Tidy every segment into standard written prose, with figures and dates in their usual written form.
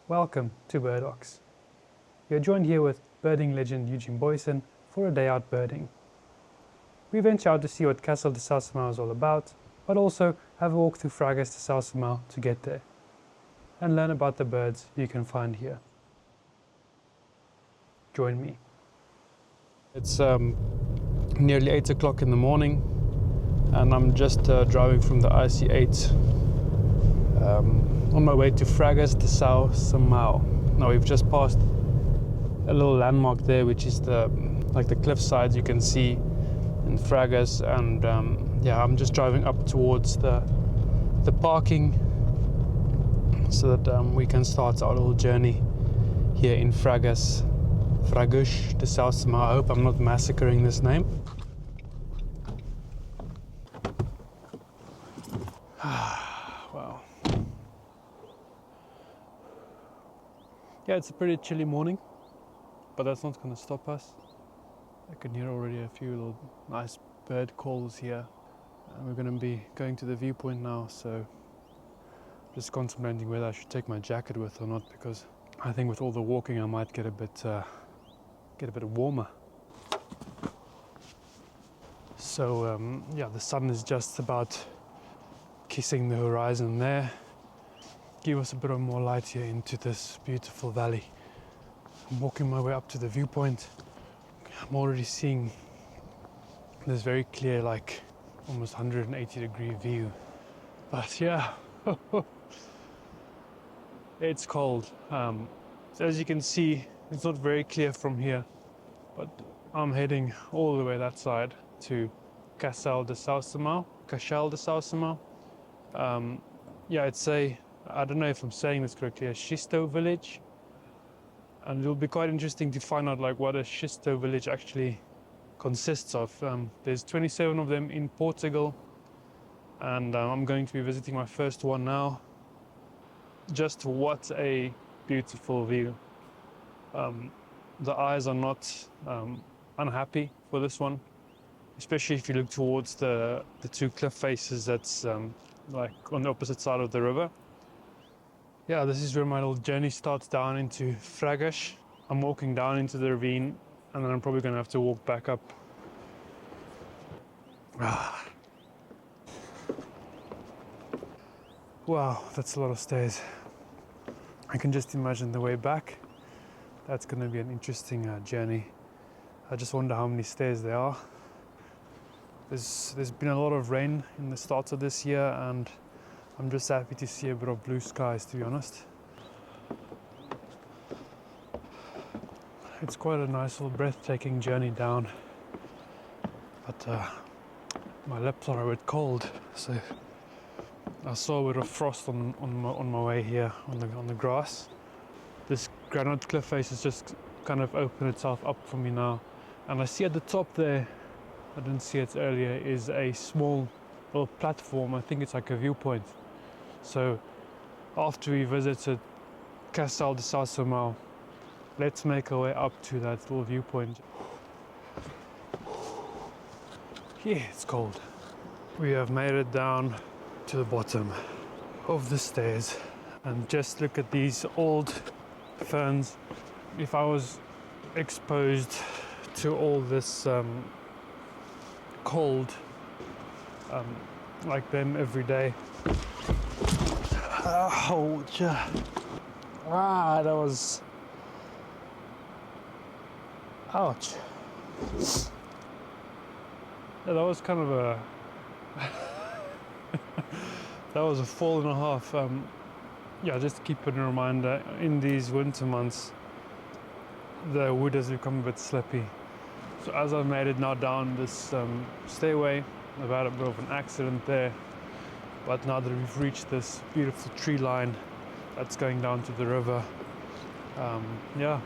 Welcome to Birdox. You're joined here with birding legend Eugene Boyson for a day out birding. We venture out to see what Castel de Salsamão is all about, but also have a walk through Fragas de Salsamão to get there, and learn about the birds you can find here. Join me. It's nearly 8 o'clock in the morning, and I'm just driving from the IC8 on my way to Fragas de Salsamão. Now we've just passed a little landmark there, which is the cliff sides you can see in Fragas, and yeah, I'm just driving up towards the parking so that we can start our little journey here in Fragas de Salsamão. I hope I'm not massacring this name. Wow. Yeah, it's a pretty chilly morning, but that's not going to stop us. I can hear already a few little nice bird calls here, and we're going to be going to the viewpoint now, so just contemplating whether I should take my jacket with or not, because I think with all the walking I might get a bit warmer. So yeah, the sun is just about kissing the horizon there. Give us a bit of more light here into this beautiful valley. I'm walking my way up to the viewpoint. I'm already seeing this very clear, like almost 180-degree view. But yeah, it's cold. So as you can see, it's not very clear from here, but I'm heading all the way that side to Castel de Salsamão. Yeah, it's I don't know if I'm saying this correctly, a Xisto village. And it'll be quite interesting to find out like what a Xisto village actually consists of. There's 27 of them in Portugal, and I'm going to be visiting my first one now. Just what a beautiful view. The eyes are not unhappy for this one, especially if you look towards the two cliff faces that's like on the opposite side of the river. Yeah, this is where my little journey starts down into Fragas. I'm walking down into the ravine, and then I'm probably going to have to walk back up. Wow, that's a lot of stairs. I can just imagine the way back. That's going to be an interesting journey. I just wonder how many stairs there are. There's been a lot of rain in the start of this year, and I'm just happy to see a bit of blue skies, to be honest. It's quite a nice little breathtaking journey down, but my lips are a bit cold, so I saw a bit of frost on my way here on the grass. This granite cliff face has just kind of opened itself up for me now, and I see at the top there, I didn't see it earlier, is a small little platform. I think it's like a viewpoint. So after we visited Castel de Salsamão, let's make our way up to that little viewpoint. Yeah, it's cold. We have made it down to the bottom of the stairs, and just look at these old ferns. If I was exposed to all this cold like them every day. Ouch. That was... Ouch. Yeah, that was kind of a... that was a fall and a half. Yeah, just keep in reminder, in these winter months, the wood has become a bit slippy. So as I've made it now down this stairway, I've had a bit of an accident there. But now that we've reached this beautiful tree line that's going down to the river, yeah,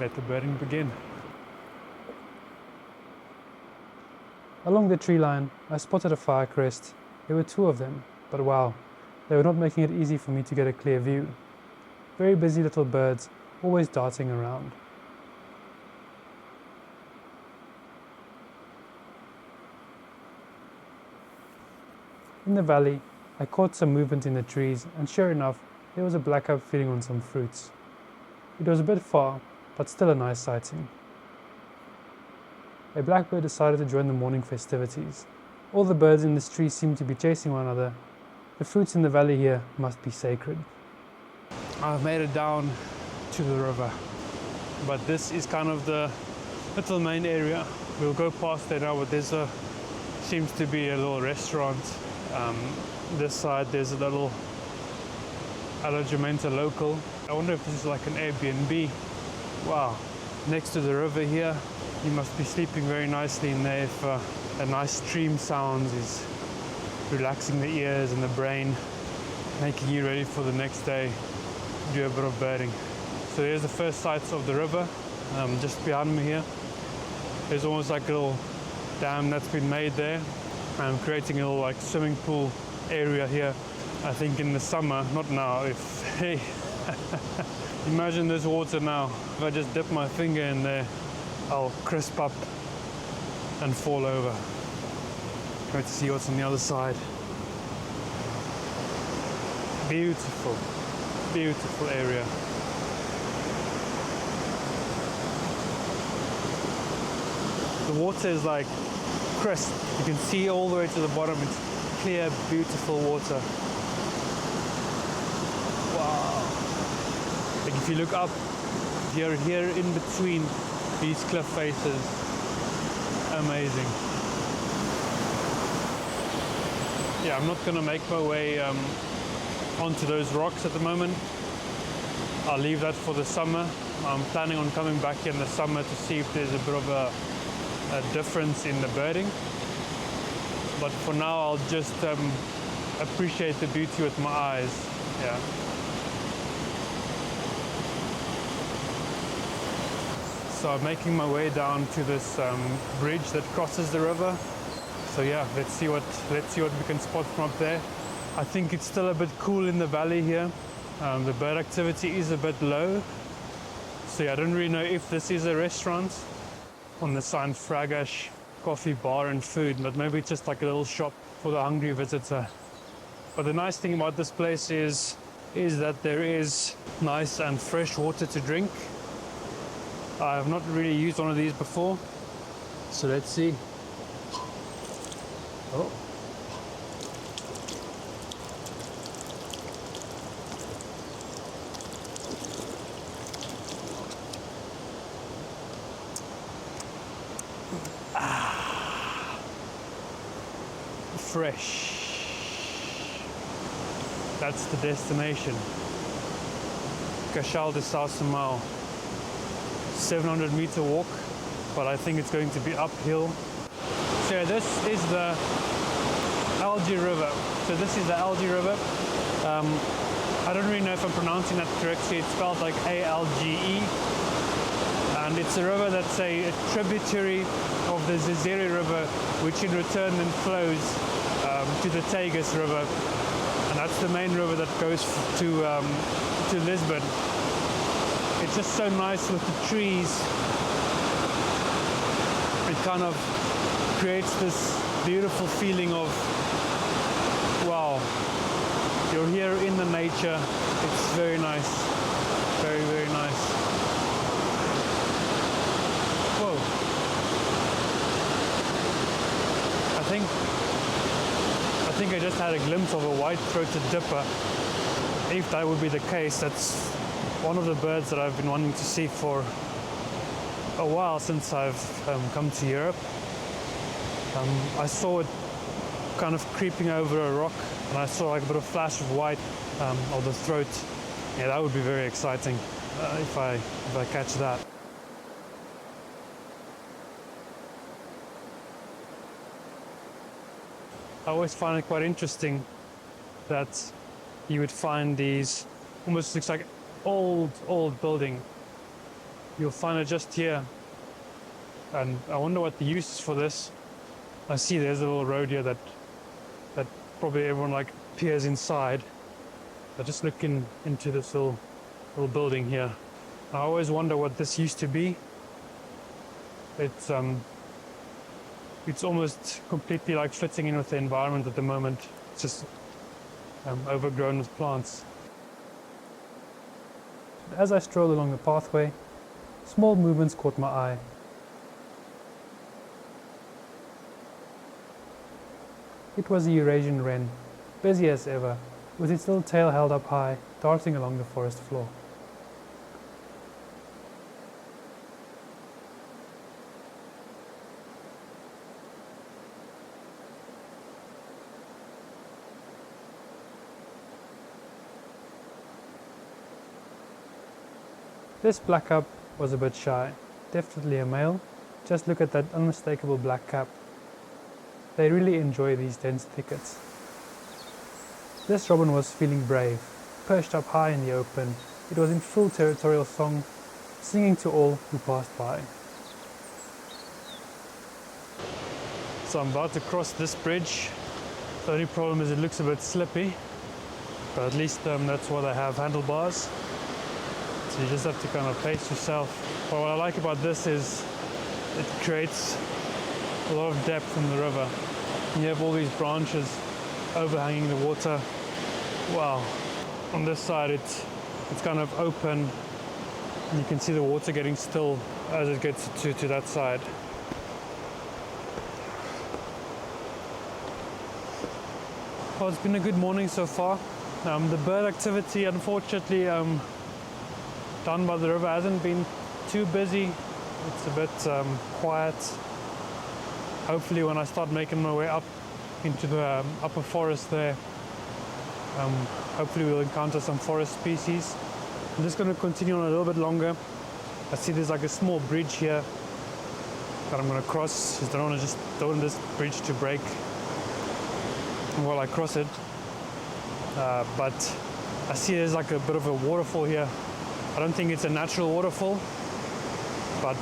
let the birding begin. Along the tree line, I spotted a firecrest. There were two of them, but wow, they were not making it easy for me to get a clear view. Very busy little birds, always darting around. In the valley, I caught some movement in the trees, and sure enough, there was a blackcap feeding on some fruits. It was a bit far, but still a nice sighting. A blackbird decided to join the morning festivities. All the birds in this tree seemed to be chasing one another. The fruits in the valley here must be sacred. I've made it down to the river, but this is kind of the little main area. We'll go past there now, but seems to be a little restaurant. This side there's a little Alojamento local. I wonder if this is like an Airbnb. Wow, next to the river here. You must be sleeping very nicely in there if a nice stream sounds is relaxing the ears and the brain, making you ready for the next day. Do a bit of birding. So there's the first sights of the river, just behind me here. There's almost like a little dam that's been made there, creating a little like swimming pool area here. I think in the summer, not now. Hey, imagine this water now. If I just dip my finger in there, I'll crisp up and fall over. Try to see what's on the other side. Beautiful, beautiful area. The water is like crisp. You can see all the way to the bottom. It's clear, beautiful water. Wow. Like if you look up, you're here in between these cliff faces. Amazing. Yeah, I'm not gonna make my way onto those rocks at the moment. I'll leave that for the summer. I'm planning on coming back here in the summer to see if there's a bit of a difference in the birding. But for now, I'll just appreciate the beauty with my eyes. Yeah. So I'm making my way down to this bridge that crosses the river. So yeah, let's see what we can spot from up there. I think it's still a bit cool in the valley here. The bird activity is a bit low. So yeah, I don't really know if this is a restaurant. On the sign Fragash Coffee Bar and Food, but maybe it's just like a little shop for the hungry visitor. But the nice thing about this place is that there is nice and fresh water to drink. I have not really used one of these before, so let's see. Oh. Fresh. That's the destination. Cachal de Sausamau. 700-meter walk, but I think it's going to be uphill. So this is the Alge River. So this is the Alge River. I don't really know if I'm pronouncing that correctly. It's spelled like A-L-G-E. And it's a river that's a tributary of the Zezere River, which in return then flows to the Tagus River. And that's the main river that goes to Lisbon. It's just so nice with the trees. It kind of creates this beautiful feeling of, wow, you're here in the nature. It's very nice. Very, very nice. Whoa. I think I just had a glimpse of a white-throated dipper. If that would be the case, that's one of the birds that I've been wanting to see for a while since I've come to Europe. I saw it kind of creeping over a rock, and I saw like a bit of flash of white of the throat. Yeah, that would be very exciting if I catch that. I always find it quite interesting that you would find these, almost looks like old building. You'll find it just here. And I wonder what the use is for this. I see there's a little road here that probably everyone like peers inside. But just looking into this little building here. I always wonder what this used to be. It's almost completely like fitting in with the environment at the moment. It's just overgrown with plants. as I strolled along the pathway, small movements caught my eye. It was a Eurasian wren, busy as ever, with its little tail held up high, darting along the forest floor. This blackcap was a bit shy, definitely a male. Just look at that unmistakable black cap. They really enjoy these dense thickets. This robin was feeling brave, perched up high in the open. It was in full territorial song, singing to all who passed by. So I'm about to cross this bridge. The only problem is it looks a bit slippy, but at least that's why they have handlebars. So you just have to kind of pace yourself. But what I like about this is it creates a lot of depth in the river. You have all these branches overhanging the water. Wow. On this side it's kind of open and you can see the water getting still as it gets to that side. Well, it's been a good morning so far. The bird activity, unfortunately, down by the river hasn't been too busy. It's a bit quiet. Hopefully when I start making my way up into the upper forest there, hopefully we'll encounter some forest species. I'm just going to continue on a little bit longer. I see there's like a small bridge here that I'm going to cross. Just don't want this bridge to break while I cross it. But I see there's like a bit of a waterfall here. I don't think it's a natural waterfall, but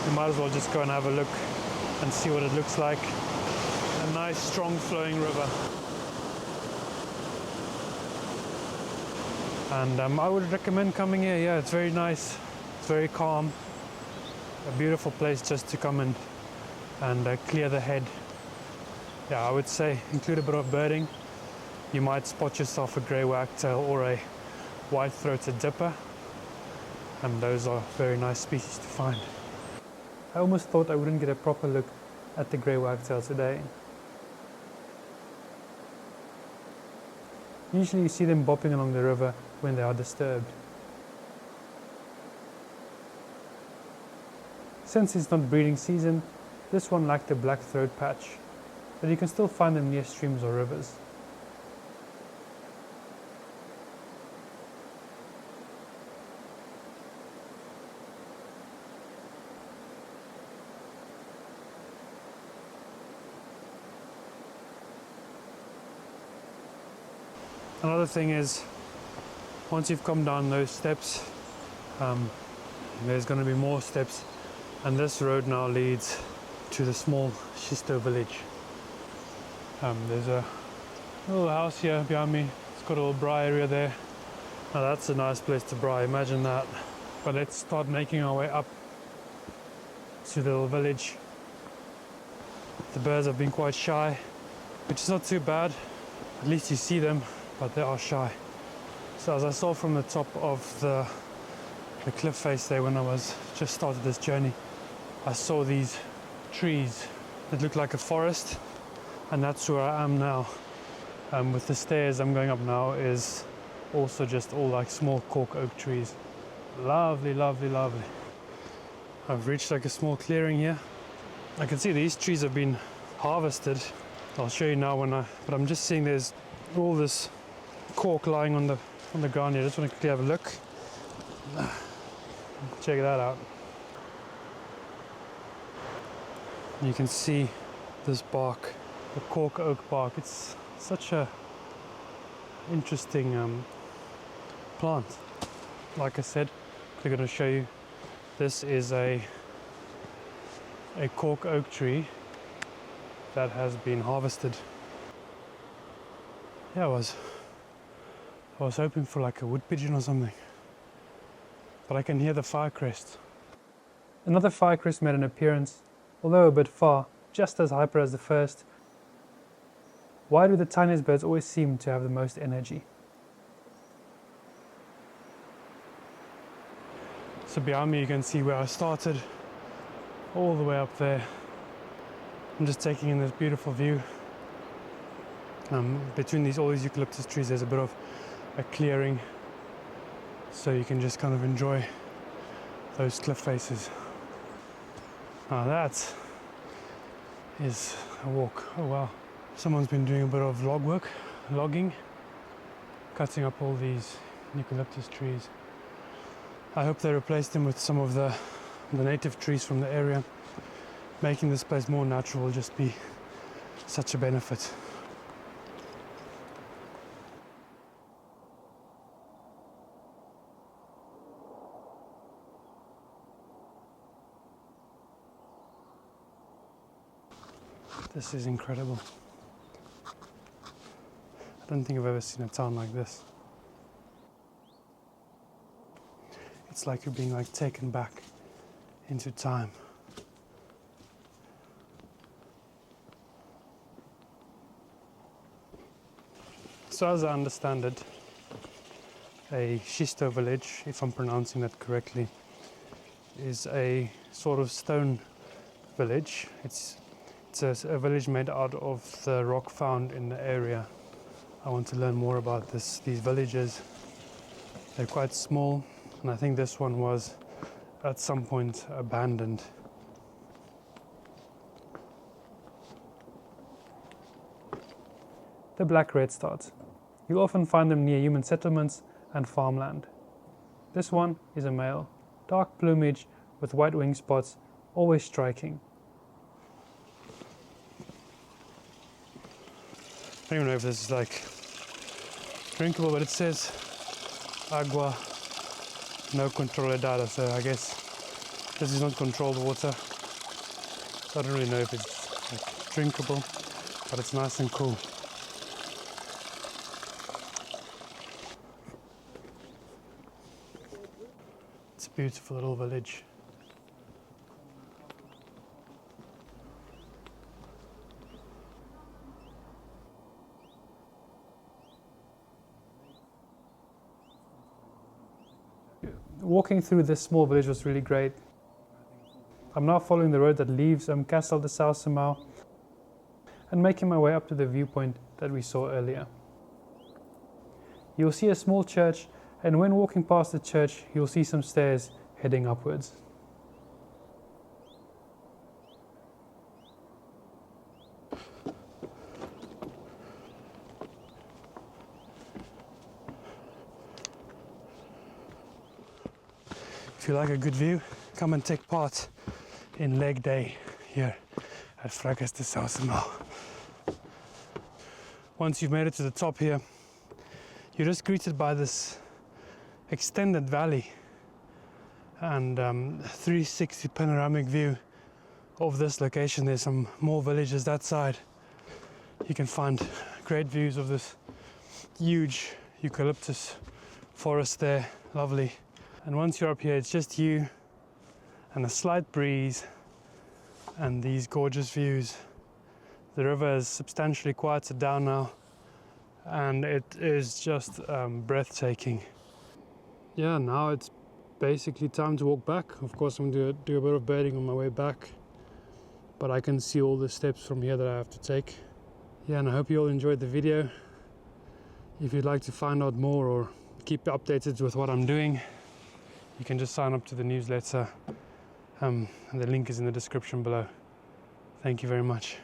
you might as well just go and have a look and see what it looks like. A nice, strong flowing river. And I would recommend coming here. Yeah, it's very nice. It's very calm. A beautiful place just to come and clear the head. Yeah, I would say include a bit of birding. You might spot yourself a grey wagtail or a white-throated dipper. And those are very nice species to find. I almost thought I wouldn't get a proper look at the grey wagtail today. Usually you see them bopping along the river when they are disturbed. Since it's not breeding season, this one lacked the black throat patch, but you can still find them near streams or rivers. Another thing is, once you've come down those steps, there's going to be more steps, and this road now leads to the small Shisto village. There's a little house here behind me. It's got a little braai area there. Now that's a nice place to braai, imagine that. But let's start making our way up to the little village. The birds have been quite shy, which is not too bad. At least you see them, but they are shy. So as I saw from the top of the cliff face there when I was just started this journey, I saw these trees that look like a forest, and that's where I am now. With the stairs I'm going up now is also just all like small cork oak trees. Lovely, lovely, lovely. I've reached like a small clearing here. I can see these trees have been harvested. I'll show you now but I'm just seeing there's all this cork lying on the ground here. I just want to quickly have a look. Check that out. You can see this bark, the cork oak bark. It's such a interesting plant. Like I said, I'm going to show you. This is a cork oak tree that has been harvested. Yeah, I was hoping for like a wood pigeon or something, but I can hear the firecrest. Another firecrest made an appearance, although a bit far, just as hyper as the first. Why do the tiniest birds always seem to have the most energy? So behind me you can see where I started, all the way up there. I'm just taking in this beautiful view. Between all these eucalyptus trees there's a bit of a clearing, so you can just kind of enjoy those cliff faces. Now that is a walk. Oh wow. Someone's been doing a bit of logging, cutting up all these eucalyptus trees. I hope they replace them with some of the native trees from the area. Making this place more natural will just be such a benefit. This is incredible. I don't think I've ever seen a town like this. It's like you're being taken back into time. So as I understand it, a Shisto village, if I'm pronouncing that correctly, is a sort of stone village. It's a village made out of the rock found in the area. I want to learn more about these villages. They're quite small, and I think this one was at some point abandoned. The black redstart. You'll often find them near human settlements and farmland. This one is a male, dark plumage with white wing spots, always striking. I don't even know if this is drinkable, but it says agua no controlada, so I guess this is not controlled water. So I don't really know if it's drinkable, but it's nice and cool. It's a beautiful little village. Walking through this small village was really great. I'm now following the road that leaves Castel de São Simão and making my way up to the viewpoint that we saw earlier. You'll see a small church, and when walking past the church, you'll see some stairs heading upwards. If you like a good view, come and take part in leg day here at Fracas de São Simão. Once you've made it to the top here, you're just greeted by this extended valley and 360 panoramic view of this location. There's some more villages that side. You can find great views of this huge eucalyptus forest there, lovely. And once you're up here, it's just you and a slight breeze and these gorgeous views. The river is substantially quieted down now, and it is just breathtaking. Yeah, now it's basically time to walk back. Of course, I'm going to do a bit of birding on my way back, but I can see all the steps from here that I have to take. Yeah, and I hope you all enjoyed the video. If you'd like to find out more or keep updated with what I'm doing, you can just sign up to the newsletter, and the link is in the description below. Thank you very much.